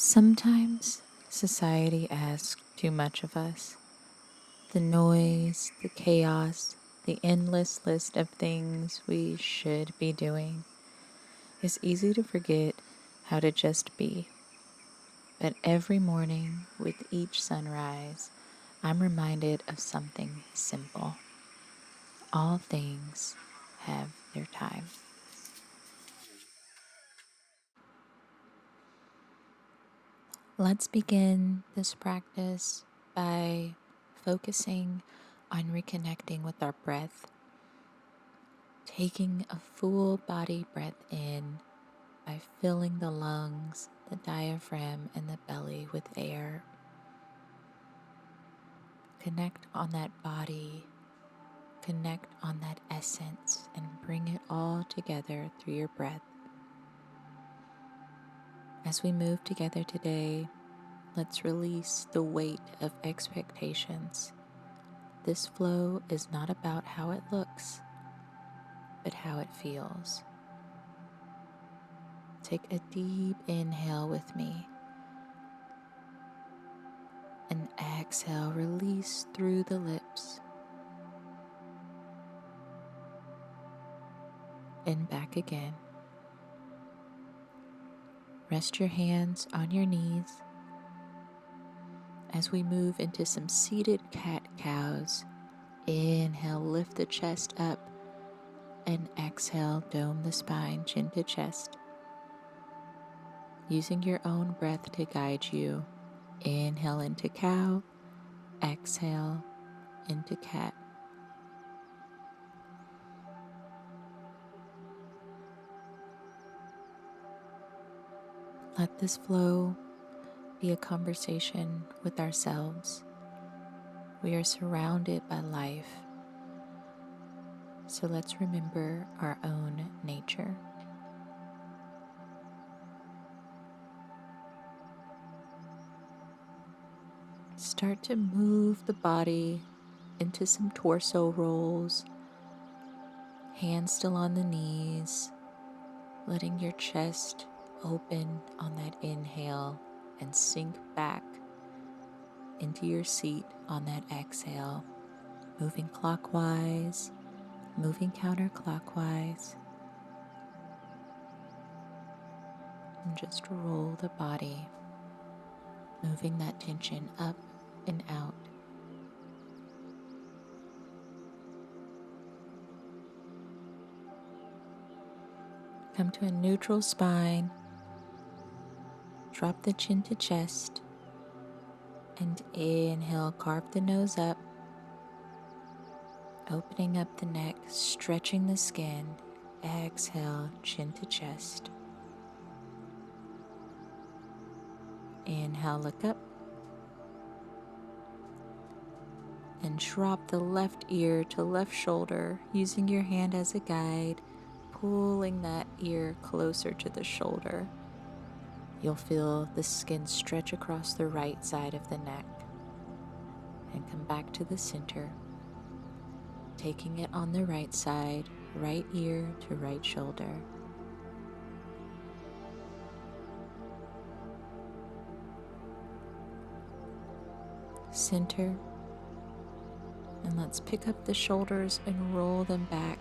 Sometimes society asks too much of us. The noise, the chaos, the endless list of things we should be doing. It's easy to forget how to just be. But every morning, with each sunrise, I'm reminded of something simple. All things have their time. Let's begin this practice by focusing on reconnecting with our breath, taking a full body breath in by filling the lungs, the diaphragm, and the belly with air. Connect on that body, connect on that essence, and bring it all together through your breath. As we move together today, let's release the weight of expectations. This flow is not about how it looks, but how it feels. Take a deep inhale with me and exhale, release through the lips and back again. Rest your hands on your knees as we move into some seated cat-cows. Inhale, lift the chest up, and exhale, dome the spine, chin to chest. Using your own breath to guide you, inhale into cow, exhale into cat. Let this flow be a conversation with ourselves. We are surrounded by life, so let's remember our own nature. Start to move the body into some torso rolls, hands still on the knees, letting your chest open on that inhale and sink back into your seat on that exhale, moving clockwise, moving counterclockwise, and just roll the body, moving that tension up and out. Come to a neutral spine, drop the chin to chest, and inhale, carve the nose up, opening up the neck, stretching the skin. Exhale, chin to chest. Inhale, look up, and drop the left ear to left shoulder, using your hand as a guide, pulling that ear closer to the shoulder. You'll feel the skin stretch across the right side of the neck, and come back to the center, taking it on the right side, right ear to right shoulder. Center, and let's pick up the shoulders and roll them back,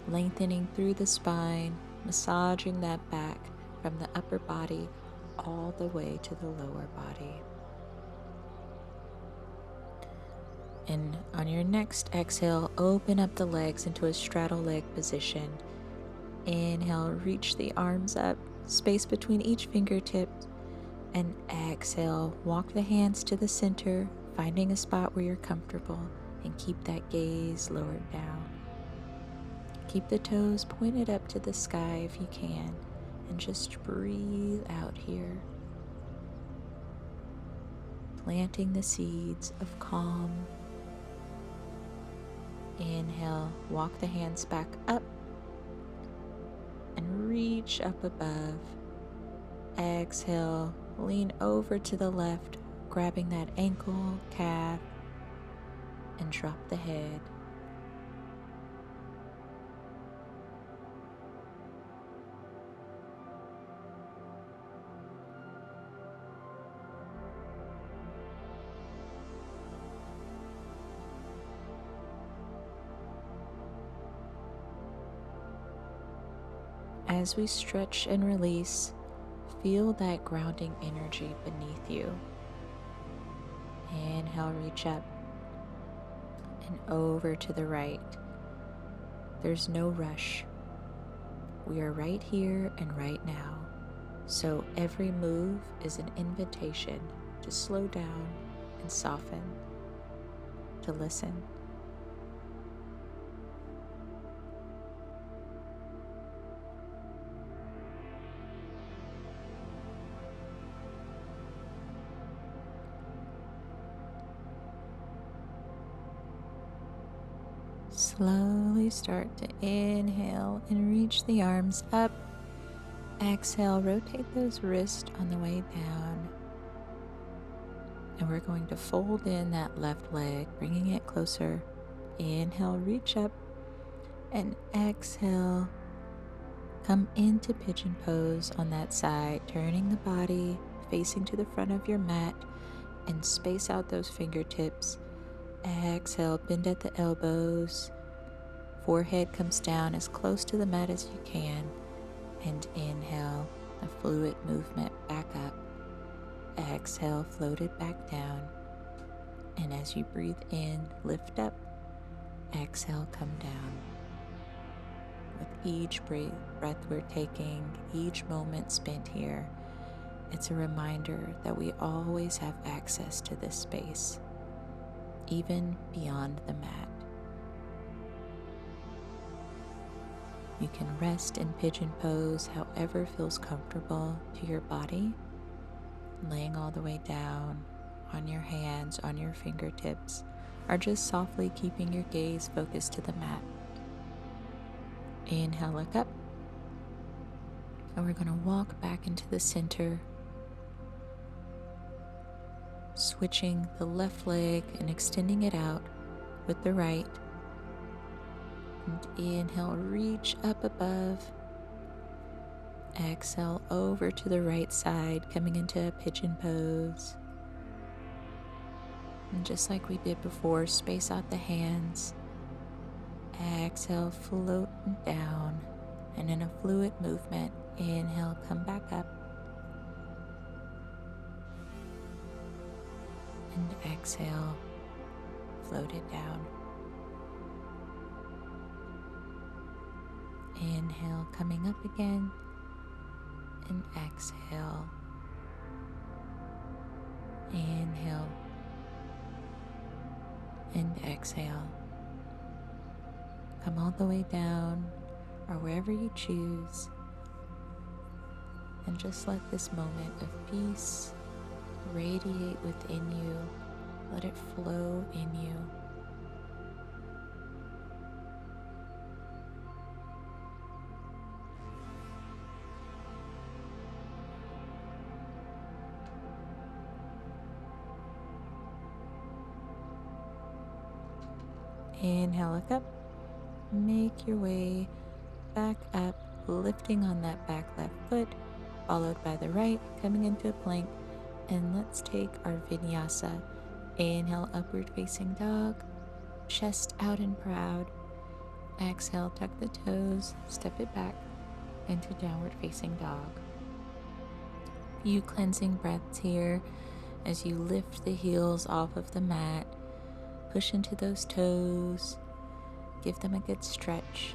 lengthening through the spine, massaging that back from the upper body all the way to the lower body. And on your next exhale, open up the legs into a straddle leg position. Inhale, reach the arms up, space between each fingertip, and exhale, walk the hands to the center, finding a spot where you're comfortable, and keep that gaze lowered down. Keep the toes pointed up to the sky if you can, and just breathe out here, planting the seeds of calm. Inhale, walk the hands back up and reach up above. Exhale, lean over to the left, grabbing that ankle, calf, and drop the head. as we stretch and release, feel that grounding energy beneath you. Inhale, reach up and over to the right. There's no rush. We are right here and right now. So every move is an invitation to slow down and soften, to listen. Slowly start to inhale and reach the arms up. Exhale, rotate those wrists on the way down. And we're going to fold in that left leg, bringing it closer. Inhale, reach up. And exhale, come into pigeon pose on that side, turning the body facing to the front of your mat and space out those fingertips. Exhale, bend at the elbows. Forehead comes down as close to the mat as you can. And inhale, a fluid movement back up. Exhale, float it back down. And as you breathe in, lift up. Exhale, come down. With each breath we're taking, each moment spent here, it's a reminder that we always have access to this space, even beyond the mat. You can rest in pigeon pose however feels comfortable to your body, laying all the way down, on your hands, on your fingertips, or just softly keeping your gaze focused to the mat. Inhale, look up, and we're going to walk back into the center, switching the left leg and extending it out with the right. And inhale, reach up above. Exhale, over to the right side, coming into a pigeon pose. And just like we did before, space out the hands. Exhale, float down. And in a fluid movement, inhale, come back up. And exhale, float it down. Inhale, coming up again, and exhale. Inhale, and exhale. Come all the way down, or wherever you choose, and just let this moment of peace radiate within you. Let it flow in you. Inhale, look up, make your way back up, lifting on that back left foot, followed by the right, coming into a plank, and let's take our vinyasa. Inhale, upward facing dog, chest out and proud. Exhale, tuck the toes, step it back into downward facing dog. Few cleansing breaths here as you lift the heels off of the mat. Push into those toes, give them a good stretch.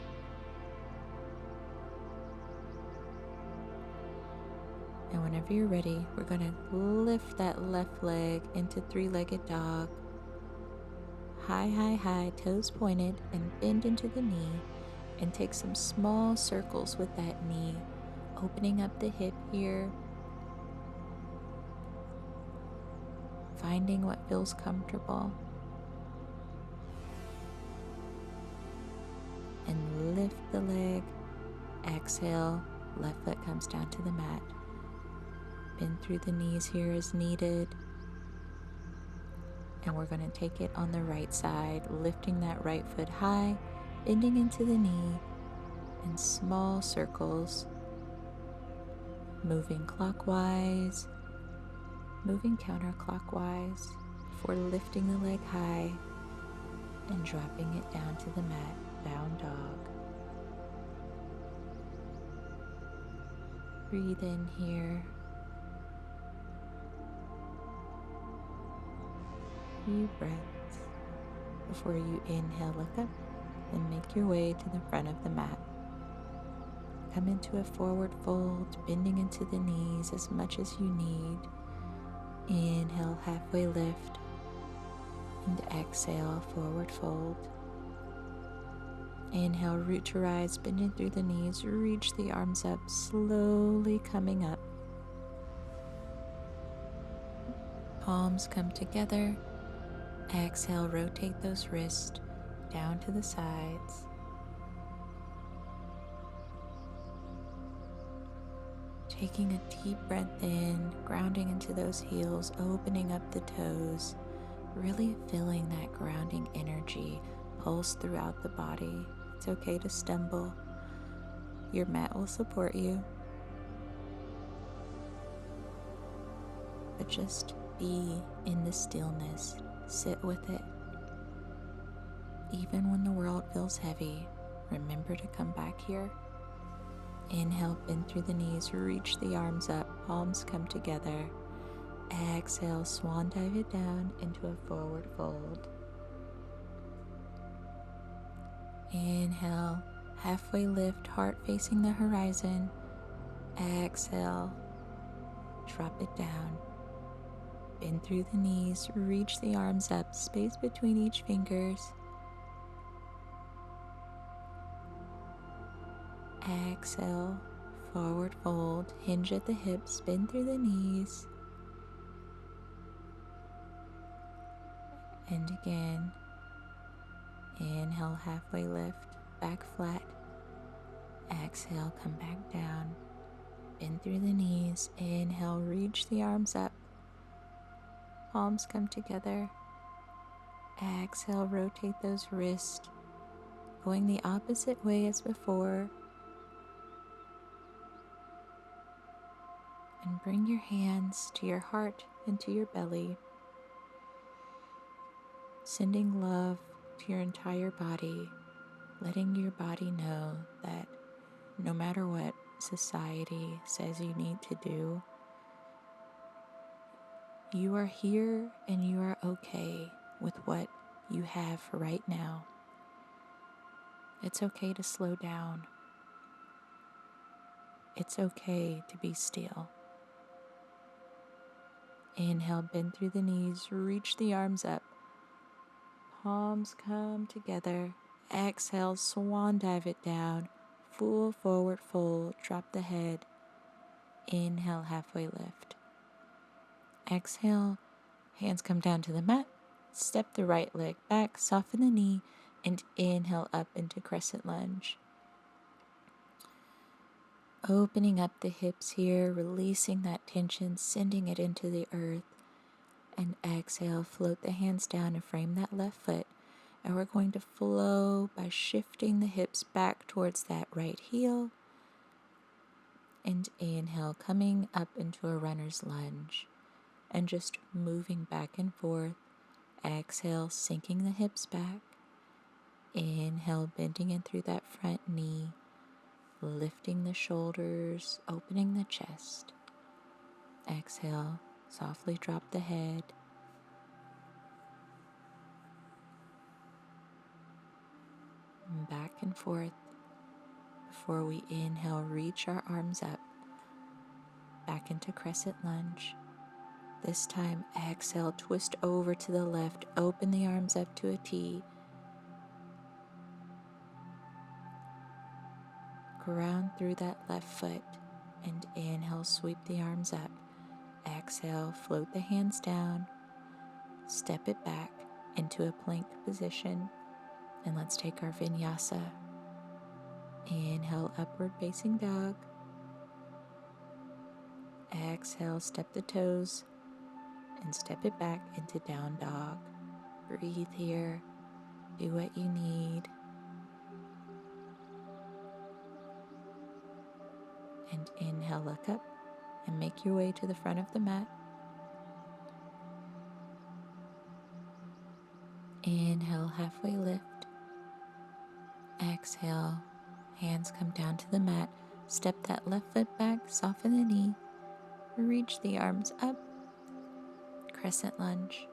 And whenever you're ready, we're going to lift that left leg into three-legged dog. High, high, high, toes pointed, and bend into the knee, and take some small circles with that knee, opening up the hip here, finding what feels comfortable. And lift the leg. Exhale, left foot comes down to the mat. Bend through the knees here as needed. And we're going to take it on the right side, lifting that right foot high, bending into the knee in small circles, moving clockwise, moving counterclockwise before lifting the leg high and dropping it down to the mat. Down dog. Breathe in here. Few breaths before you inhale, look up and make your way to the front of the mat. Come into a forward fold, bending into the knees as much as you need. Inhale, halfway lift, and exhale, forward fold. Inhale, root to rise, bending through the knees, reach the arms up, slowly coming up. Palms come together. Exhale, rotate those wrists down to the sides. Taking a deep breath in, grounding into those heels, opening up the toes, really feeling that grounding energy pulse throughout the body. It's okay to stumble. Your mat will support you. But just be in the stillness. Sit with it. Even when the world feels heavy, remember to come back here. Inhale, bend through the knees, reach the arms up, palms come together. Exhale, swan dive it down into a forward fold. Inhale, halfway lift, heart facing the horizon. Exhale, drop it down. Bend through the knees, reach the arms up, space between each fingers. Exhale, forward fold, hinge at the hips, bend through the knees. And again, inhale, halfway lift, back flat. Exhale, come back down, bend through the knees. Inhale, reach the arms up, palms come together. Exhale, rotate those wrists, going the opposite way as before. And bring your hands to your heart and to your belly, sending love to your entire body, letting your body know that no matter what society says you need to do, you are here and you are okay with what you have right now. It's okay to slow down. It's okay to be still. Inhale, bend through the knees, reach the arms up. Palms come together. Exhale, swan dive it down. Full forward fold, drop the head. Inhale, halfway lift. Exhale, hands come down to the mat. Step the right leg back, soften the knee, and inhale up into crescent lunge. Opening up the hips here, releasing that tension, sending it into the earth. And exhale, float the hands down and frame that left foot. And we're going to flow by shifting the hips back towards that right heel. And inhale, coming up into a runner's lunge. And just moving back and forth. Exhale, sinking the hips back. Inhale, bending in through that front knee. Lifting the shoulders, opening the chest. Exhale, softly drop the head. Back and forth before we inhale, reach our arms up. Back into crescent lunge. This time, exhale, twist over to the left, open the arms up to a T. Ground through that left foot and inhale, sweep the arms up. Exhale, float the hands down, step it back into a plank position, and let's take our vinyasa. Inhale, upward facing dog. Exhale, step the toes and step it back into down dog. Breathe here, do what you need. And inhale, look up and make your way to the front of the mat. Inhale, halfway lift. Exhale, hands come down to the mat. step that left foot back, soften the knee, reach the arms up, crescent lunge.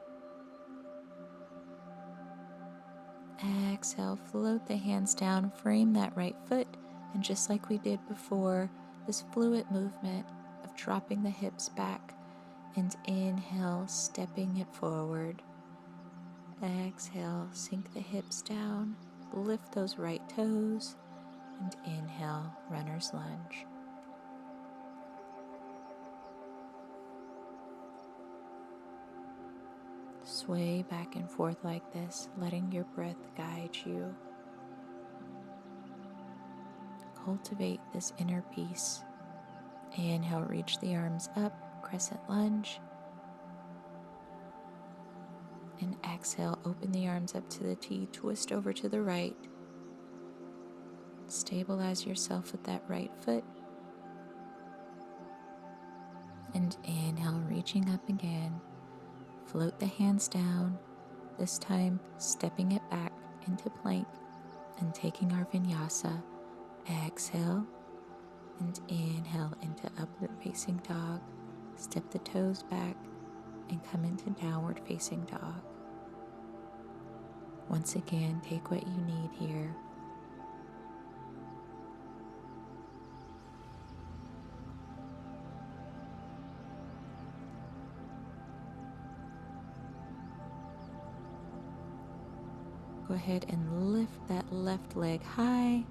Exhale, float the hands down, frame that right foot, and just like we did before, this fluid movement of dropping the hips back and inhale, stepping it forward. Exhale, sink the hips down, lift those right toes, and inhale, runner's lunge. Sway back and forth like this, letting your breath guide you. Cultivate this inner peace. Inhale, reach the arms up, crescent lunge. And exhale, open the arms up to the T, twist over to the right. Stabilize yourself with that right foot. And inhale, reaching up again. Float the hands down, this time stepping it back into plank and taking our vinyasa. Exhale and inhale into upward facing dog. Step the toes back and come into downward facing dog. Once again, take what you need here. Go ahead and lift that left leg high,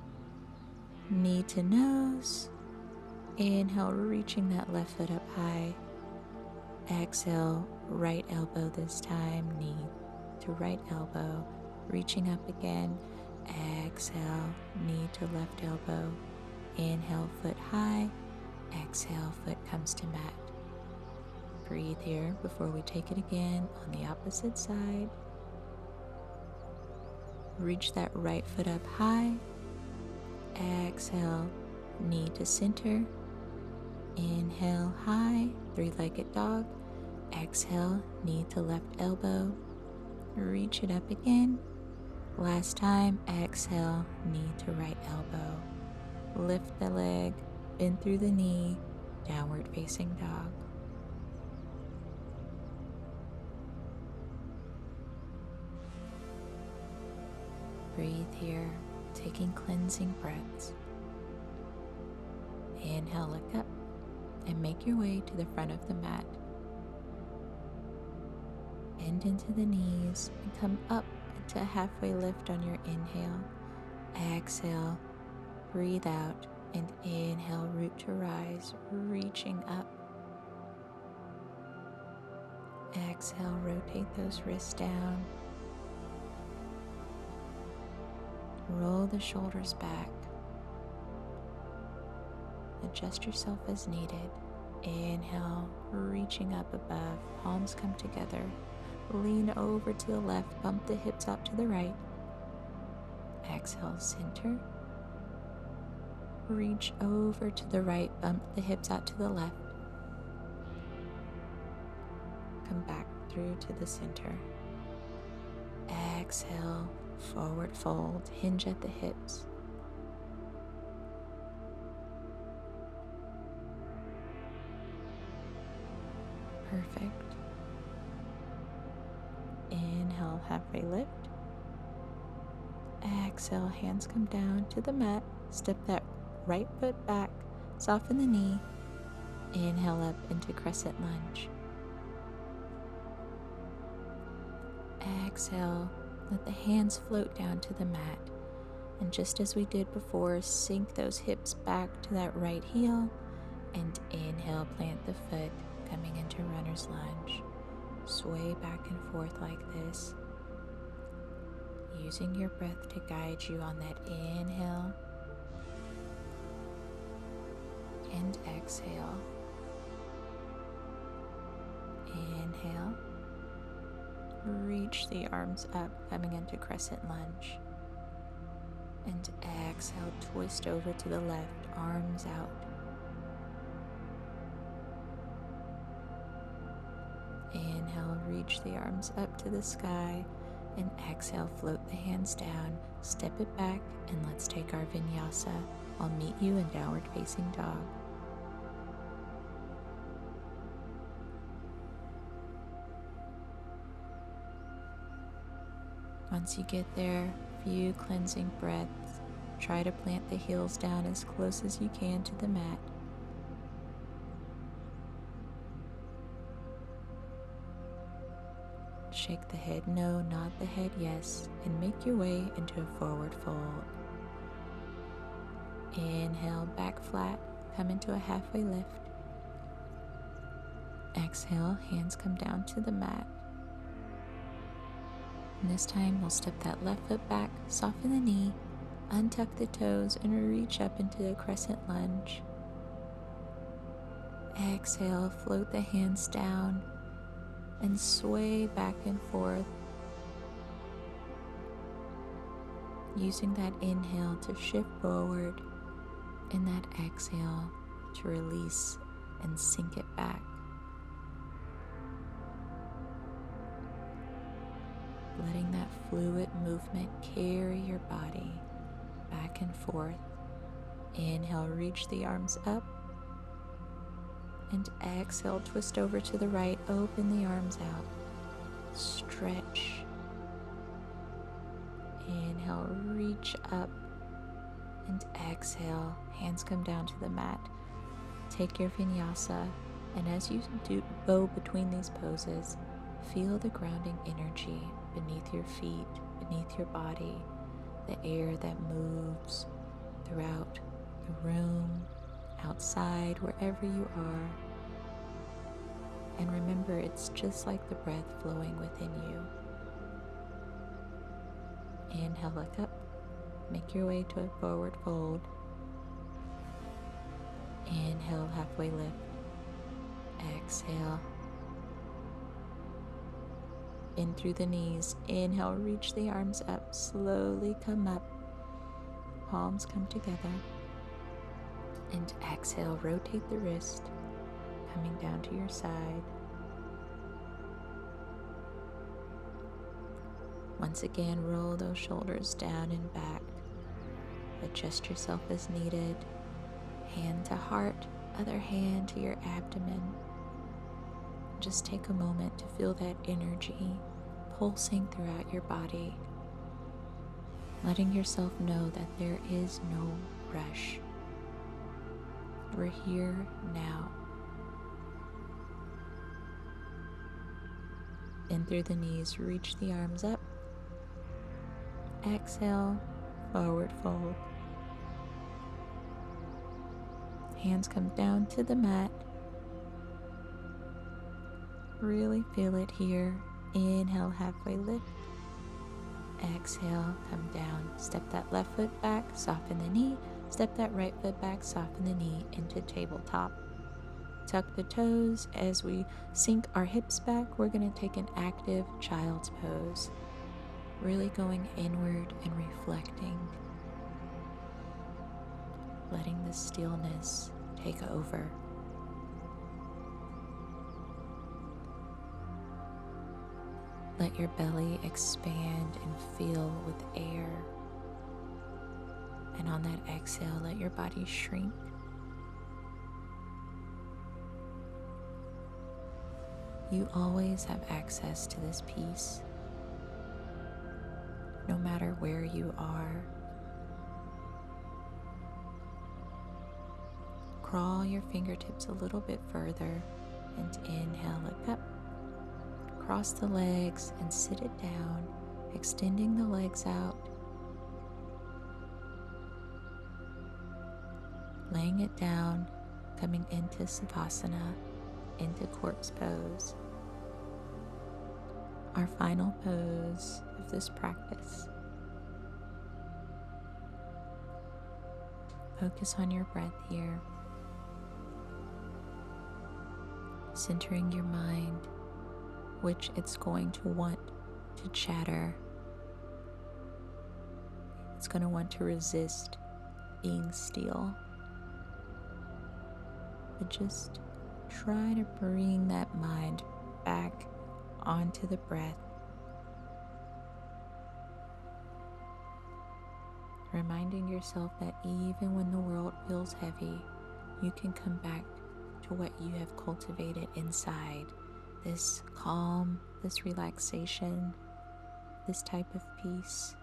knee to nose. Inhale, reaching that left foot up high. Exhale, right elbow this time, knee to right elbow, reaching up again. Exhale, knee to left elbow. Inhale, foot high. Exhale, foot comes to mat. Breathe here before we take it again on the opposite side. Reach that right foot up high. Exhale, knee to center. Inhale, high, three-legged dog. Exhale, knee to left elbow. Reach it up again. Last time, exhale, knee to right elbow. Lift the leg, bend through the knee, downward facing dog. Breathe here, taking cleansing breaths. Inhale, look up, and make your way to the front of the mat. Bend into the knees and come up into a halfway lift on your inhale. Exhale, breathe out, and inhale, root to rise, reaching up. Exhale, rotate those wrists down. Roll the shoulders back. Adjust yourself as needed. Inhale, reaching up above, palms come together. Lean over to the left, bump the hips out to the right. Exhale, center. Reach over to the right, bump the hips out to the left. Come back through to the center. Exhale, forward fold, hinge at the hips. Perfect. Inhale, halfway lift. Exhale, hands come down to the mat. Step that right foot back, soften the knee. Inhale up into crescent lunge. Exhale, let the hands float down to the mat. And just as we did before, sink those hips back to that right heel. And inhale, plant the foot, coming into runner's lunge. Sway back and forth like this, using your breath to guide you on that inhale and exhale. Inhale, reach the arms up, coming into crescent lunge. And exhale, twist over to the left, arms out. Inhale, reach the arms up to the sky, and exhale, float the hands down, step it back, and let's take our vinyasa. I'll meet you in downward facing dog. Once you get there, few cleansing breaths. Try to plant the heels down as close as you can to the mat. Shake the head no, nod the head yes, and make your way into a forward fold. Inhale, back flat, come into a halfway lift. Exhale, hands come down to the mat. And this time we'll step that left foot back, soften the knee, untuck the toes, and reach up into a crescent lunge. Exhale, float the hands down and sway back and forth, using that inhale to shift forward and that exhale to release and sink it back. Letting that fluid movement carry your body back and forth. Inhale, reach the arms up. And exhale, twist over to the right, open the arms out. Stretch. Inhale, reach up. And exhale, hands come down to the mat. Take your vinyasa, and as you do go between these poses, feel the grounding energy beneath your feet, beneath your body, the air that moves throughout the room, outside, wherever you are. And remember, it's just like the breath flowing within you. Inhale, look up. Make your way to a forward fold. Inhale, halfway lift. Exhale. In through the knees. Inhale, reach the arms up. Slowly come up. Palms come together. And exhale, rotate the wrist, coming down to your side. Once again, roll those shoulders down and back. Adjust yourself as needed. Hand to heart, other hand to your abdomen. Just take a moment to feel that energy pulsing throughout your body, letting yourself know that there is no rush. We're here now. In through the knees, reach the arms up. Exhale, forward fold. Hands come down to the mat. Really feel it here. Inhale, halfway lift. Exhale, come down. Step that left foot back, soften the knee. Step that right foot back, soften the knee into tabletop. Tuck the toes. As we sink our hips back, we're going to take an active child's pose. Really going inward and reflecting. Letting the stillness take over. Let your belly expand and fill with air. And on that exhale, let your body shrink. You always have access to this peace, no matter where you are. Crawl your fingertips a little bit further and inhale, look up. Cross the legs and sit it down, extending the legs out. Laying it down, coming into Savasana, into corpse pose. Our final pose of this practice. Focus on your breath here. Centering your mind, which it's going to want to chatter. It's going to want to resist being still. But just try to bring that mind back onto the breath. reminding yourself that even when the world feels heavy, you can come back to what you have cultivated inside, this calm, this relaxation, this type of peace.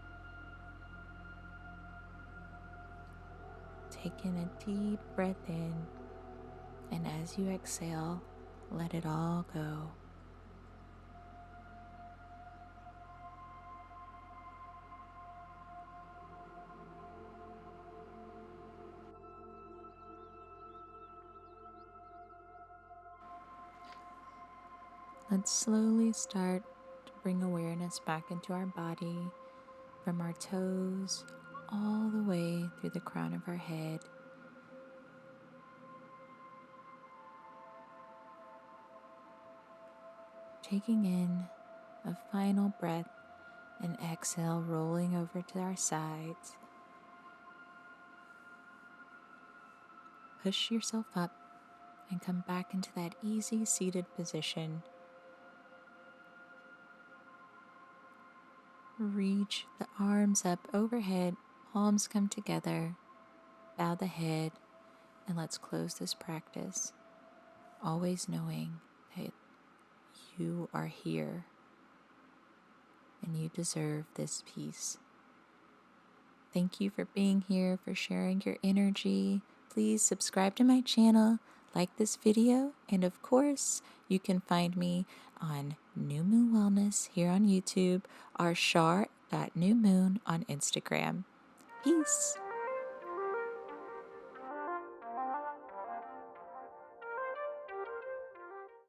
Taking a deep breath in, and as you exhale, let it all go. Let's slowly start to bring awareness back into our body, from our toes all the way through the crown of our head. Taking in a final breath and exhale, rolling over to our sides. Push yourself up and come back into that easy seated position. Reach the arms up overhead, palms come together, bow the head, and let's close this practice, always knowing that you are here and you deserve this peace. Thank you for being here, for sharing your energy. Please subscribe to my channel, like this video, and of course, you can find me on New Moon Wellness here on YouTube or Char.newmoon on Instagram. Peace.